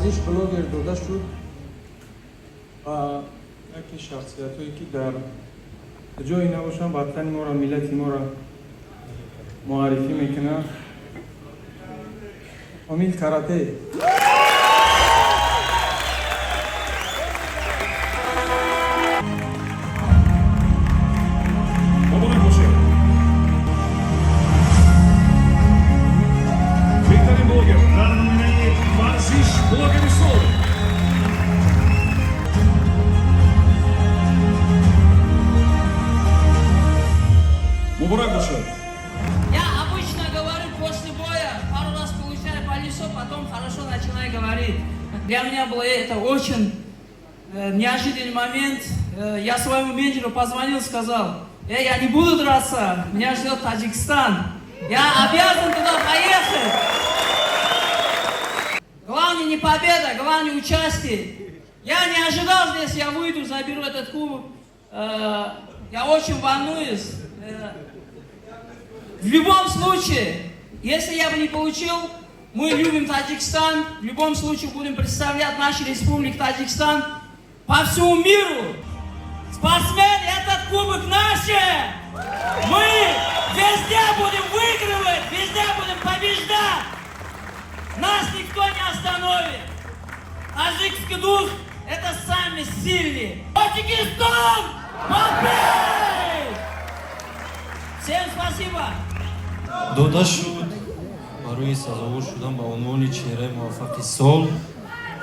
ورزش بلاگر داده شد و یکی شخصیت هایی که در جایی نباشن وطن ما را ملت ما را معرفی میکنه. امید کاراته Я обычно говорю после боя, пару раз получаю по лицу, потом хорошо начинаю говорить. Для меня было это очень неожиданный момент. Я своему менеджеру позвонил, сказал: я не буду драться, меня ждет Таджикистан. Я обязан туда поехать. Главное не победа, главное участие. Я не ожидал здесь, я выйду, заберу этот кубок. Я очень волнуюсь. В любом случае, если я бы не получил, мы любим Таджикистан, в любом случае будем представлять нашу республику Таджикистан по всему миру. Спортсмен, этот кубок наш! Мы везде будем выигрывать, везде будем побеждать. Нас никто не остановит. Таджикский дух — это самый сильный. Таджикистан! Побед! Всем спасибо! дода шуд барои сазовор шудан ба унвони чеҳраи муваффақи сол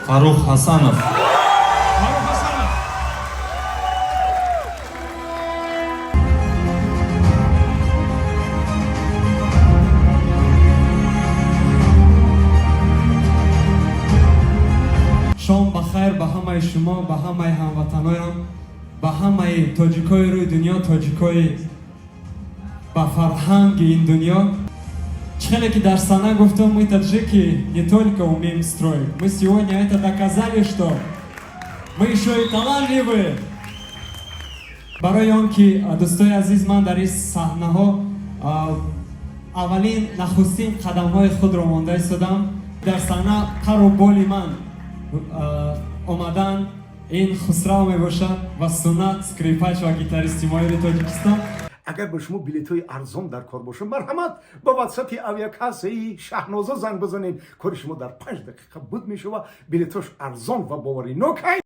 Фарух Ҳасанов. шом ба хайр ба ҳамаи шумо, ба ҳамаи ҳамватаноям, ба ҳамаи тоҷикои рӯи дунё, тоҷикои ба фарҳанги ин дунё. Чхеле ки дар сана гуфтам, мы таджики не только умеем строить, мы сегодня это доказали, что мы еще и талантливые. Барои он ки дӯстои азиз, ман дар ин саҳнаҳо аввалин нахустин қадамҳои худро монда истодам. Дар саҳна қару боли ман омадан ин Хусрав мебошад ва Сунат, скрипач ва гитаристи моҳири Тоҷикистон. اگر به شما بلیط‌های ارزان در کار باشه، مرحمت با واتساپ اویاکاسی شهنازا زنگ بزنید، کار شما در 5 دقیقه بود میشه و بلیطاش ارزان و باوری نوک.